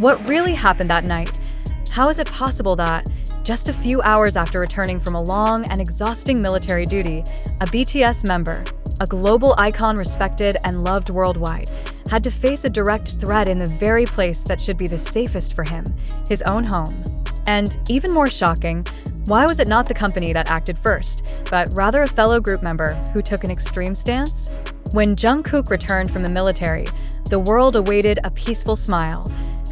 What really happened that night? How is it possible that, just a few hours after returning from a long and exhausting military duty, a BTS member, a global icon respected and loved worldwide, had to face a direct threat in the very place that should be the safest for him, his own home? And even more shocking, why was it not the company that acted first, but rather a fellow group member who took an extreme stance? When Jungkook returned from the military, the world awaited a peaceful smile,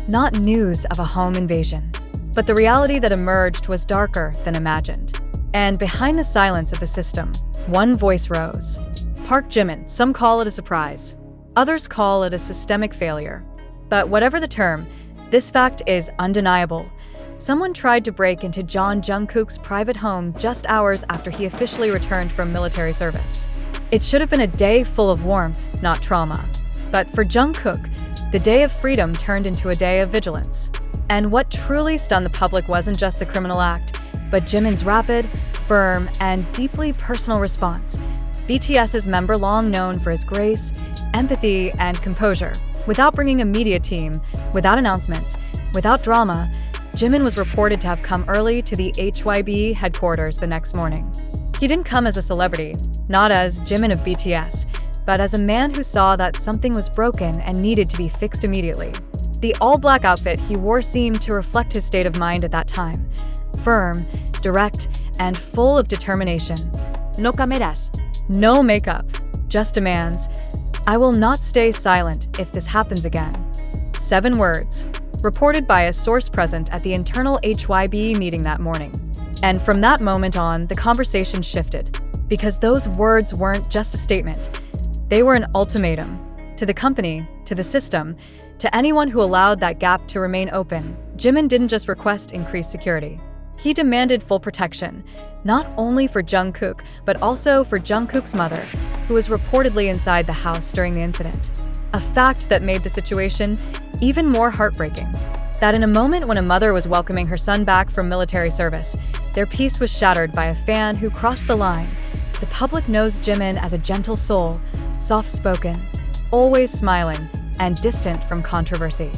not news of a home invasion. But the reality that emerged was darker than imagined. And behind the silence of the system, one voice rose. Park Jimin, some call it a surprise. Others call it a systemic failure. But whatever the term, this fact is undeniable. Someone tried to break into Jungkook's private home just hours after he officially returned from military service. It should have been a day full of warmth, not trauma. But for Jungkook, the day of freedom turned into a day of vigilance. And what truly stunned the public wasn't just the criminal act, but Jimin's rapid, firm, and deeply personal response. BTS's member, long known for his grace, empathy, and composure. Without bringing a media team, without announcements, without drama, Jimin was reported to have come early to the HYBE headquarters the next morning. He didn't come as a celebrity, not as Jimin of BTS, but as a man who saw that something was broken and needed to be fixed immediately. The all-black outfit he wore seemed to reflect his state of mind at that time. Firm, direct, and full of determination. No cameras. No makeup. Just demands, "I will not stay silent if this happens again." 7 words, reported by a source present at the internal HYBE meeting that morning. And from that moment on, the conversation shifted. Because those words weren't just a statement. They were an ultimatum. To the company, to the system, to anyone who allowed that gap to remain open. Jimin didn't just request increased security. He demanded full protection, not only for Jungkook, but also for Jungkook's mother, who was reportedly inside the house during the incident. A fact that made the situation even more heartbreaking. That in a moment when a mother was welcoming her son back from military service, their peace was shattered by a fan who crossed the line. The public knows Jimin as a gentle soul, soft-spoken, always smiling, and distant from controversy.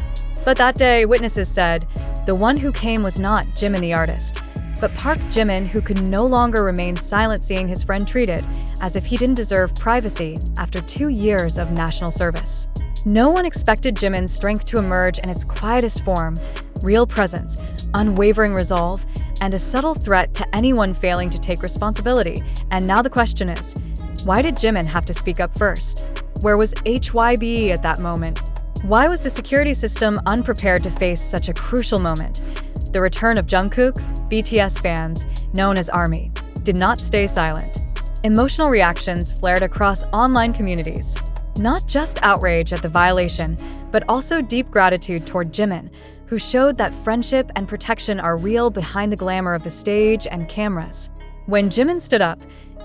But that day, witnesses said, the one who came was not Jimin the artist, but Park Jimin, who could no longer remain silent seeing his friend treated as if he didn't deserve privacy after 2 years of national service. No one expected Jimin's strength to emerge in its quietest form, real presence, unwavering resolve, and a subtle threat to anyone failing to take responsibility. And now the question is, why did Jimin have to speak up first? Where was HYBE at that moment? Why was the security system unprepared to face such a crucial moment? The return of Jungkook, BTS fans, known as ARMY, did not stay silent. Emotional reactions flared across online communities. Not just outrage at the violation, but also deep gratitude toward Jimin, who showed that friendship and protection are real behind the glamour of the stage and cameras. When Jimin stood up,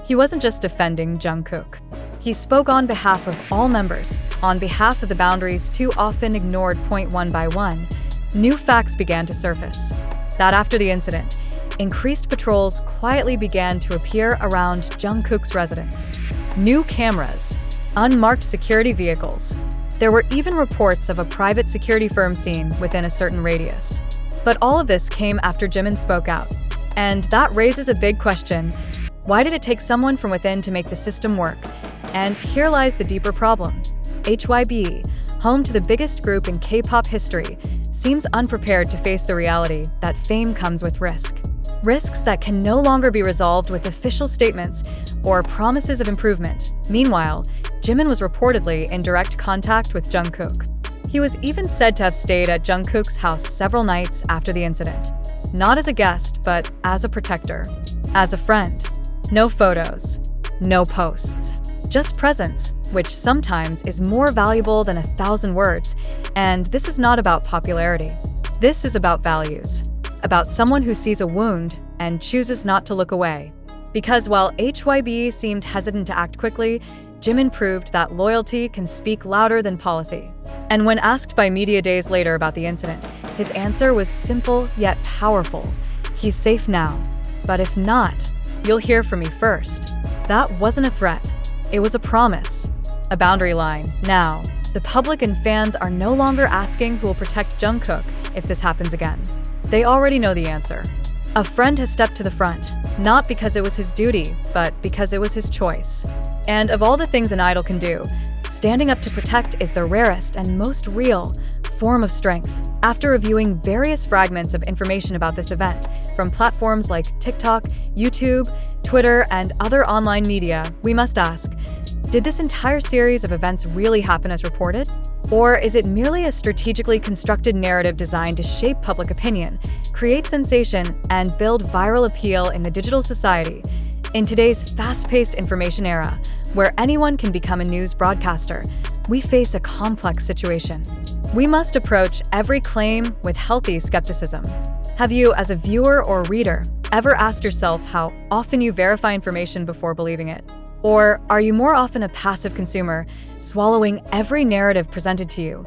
he wasn't just defending Jungkook. He spoke on behalf of all members, on behalf of the boundaries too often ignored. One by one, new facts began to surface. That after the incident, increased patrols quietly began to appear around Jungkook's residence. New cameras, unmarked security vehicles. There were even reports of a private security firm seen within a certain radius. But all of this came after Jimin spoke out. And that raises a big question. Why did it take someone from within to make the system work? And here lies the deeper problem. HYBE, home to the biggest group in K-pop history, seems unprepared to face the reality that fame comes with risk. Risks that can no longer be resolved with official statements or promises of improvement. Meanwhile, Jimin was reportedly in direct contact with Jungkook. He was even said to have stayed at Jungkook's house several nights after the incident. Not as a guest, but as a protector, as a friend. No photos, no posts, just presence, which sometimes is more valuable than 1,000 words. And this is not about popularity. This is about values, about someone who sees a wound and chooses not to look away. Because while HYBE seemed hesitant to act quickly, Jimin proved that loyalty can speak louder than policy. And when asked by media days later about the incident, his answer was simple yet powerful. He's safe now, but if not, you'll hear from me first. That wasn't a threat. It was a promise, a boundary line. Now, The public and fans are no longer asking who will protect Jungkook if this happens again. They already know the answer. A friend has stepped to the front, not because it was his duty, but because it was his choice. And of all the things an idol can do, standing up to protect is the rarest and most real form of strength. After reviewing various fragments of information about this event from platforms like TikTok, YouTube, Twitter, and other online media, we must ask, did this entire series of events really happen as reported? Or is it merely a strategically constructed narrative designed to shape public opinion, create sensation, and build viral appeal in the digital society? In today's fast-paced information era, where anyone can become a news broadcaster, we face a complex situation. We must approach every claim with healthy skepticism. Have you, as a viewer or reader, ever asked yourself how often you verify information before believing it? Or are you more often a passive consumer, swallowing every narrative presented to you?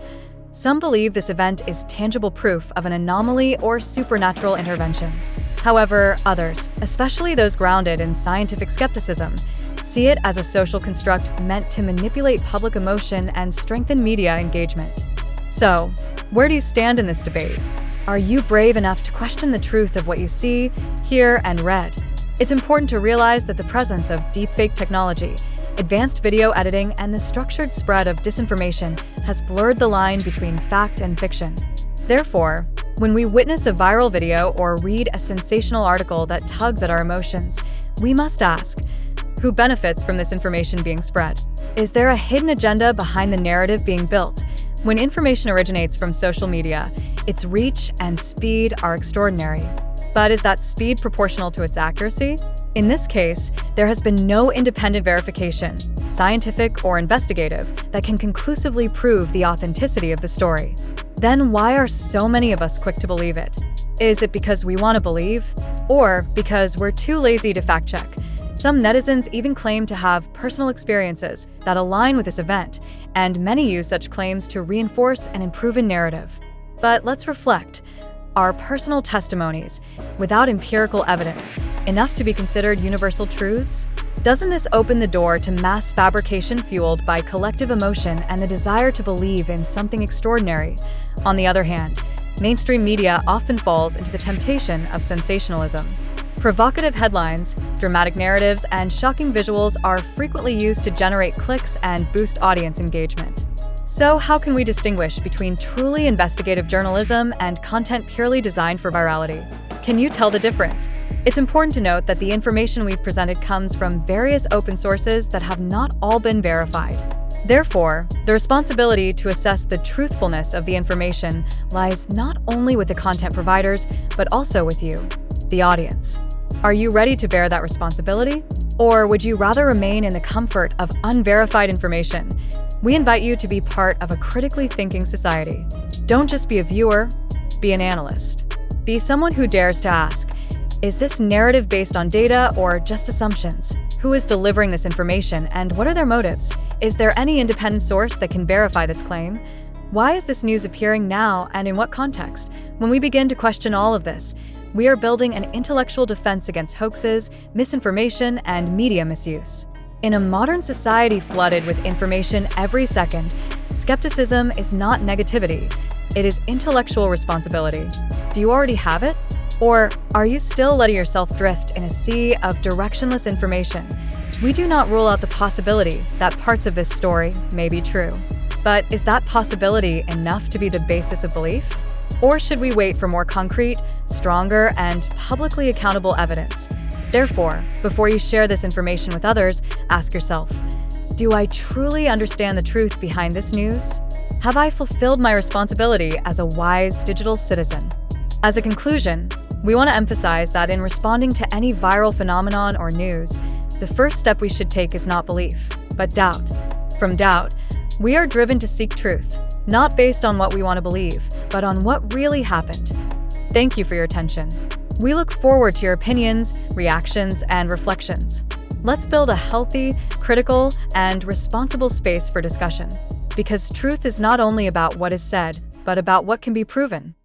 Some believe this event is tangible proof of an anomaly or supernatural intervention. However, others, especially those grounded in scientific skepticism, see it as a social construct meant to manipulate public emotion and strengthen media engagement. So, where do you stand in this debate? Are you brave enough to question the truth of what you see, hear, and read? It's important to realize that the presence of deepfake technology, advanced video editing, and the structured spread of disinformation has blurred the line between fact and fiction. Therefore, when we witness a viral video or read a sensational article that tugs at our emotions, we must ask, who benefits from this information being spread? Is there a hidden agenda behind the narrative being built? When information originates from social media, its reach and speed are extraordinary. But is that speed proportional to its accuracy? In this case, there has been no independent verification, scientific or investigative, that can conclusively prove the authenticity of the story. Then why are so many of us quick to believe it? Is it because we want to believe? Or because we're too lazy to fact-check? Some netizens even claim to have personal experiences that align with this event, and many use such claims to reinforce an unproven narrative. But let's reflect. Are personal testimonies, without empirical evidence, enough to be considered universal truths? Doesn't this open the door to mass fabrication fueled by collective emotion and the desire to believe in something extraordinary? On the other hand, mainstream media often falls into the temptation of sensationalism. Provocative headlines, dramatic narratives, and shocking visuals are frequently used to generate clicks and boost audience engagement. So how can we distinguish between truly investigative journalism and content purely designed for virality? Can you tell the difference? It's important to note that the information we've presented comes from various open sources that have not all been verified. Therefore, the responsibility to assess the truthfulness of the information lies not only with the content providers, but also with you, the audience. Are you ready to bear that responsibility? Or would you rather remain in the comfort of unverified information? We invite you to be part of a critically thinking society. Don't just be a viewer, be an analyst. Be someone who dares to ask, is this narrative based on data or just assumptions? Who is delivering this information and what are their motives? Is there any independent source that can verify this claim? Why is this news appearing now and in what context? When we begin to question all of this, we are building an intellectual defense against hoaxes, misinformation, and media misuse. In a modern society flooded with information every second, skepticism is not negativity, it is intellectual responsibility. Do you already have it? Or are you still letting yourself drift in a sea of directionless information? We do not rule out the possibility that parts of this story may be true. But is that possibility enough to be the basis of belief? Or should we wait for more concrete, stronger, and publicly accountable evidence? Therefore, before you share this information with others, ask yourself, do I truly understand the truth behind this news? Have I fulfilled my responsibility as a wise digital citizen? As a conclusion, we want to emphasize that in responding to any viral phenomenon or news, the first step we should take is not belief, but doubt. From doubt, we are driven to seek truth, not based on what we want to believe, but on what really happened. Thank you for your attention. We look forward to your opinions, reactions, and reflections. Let's build a healthy, critical, and responsible space for discussion. Because truth is not only about what is said, but about what can be proven.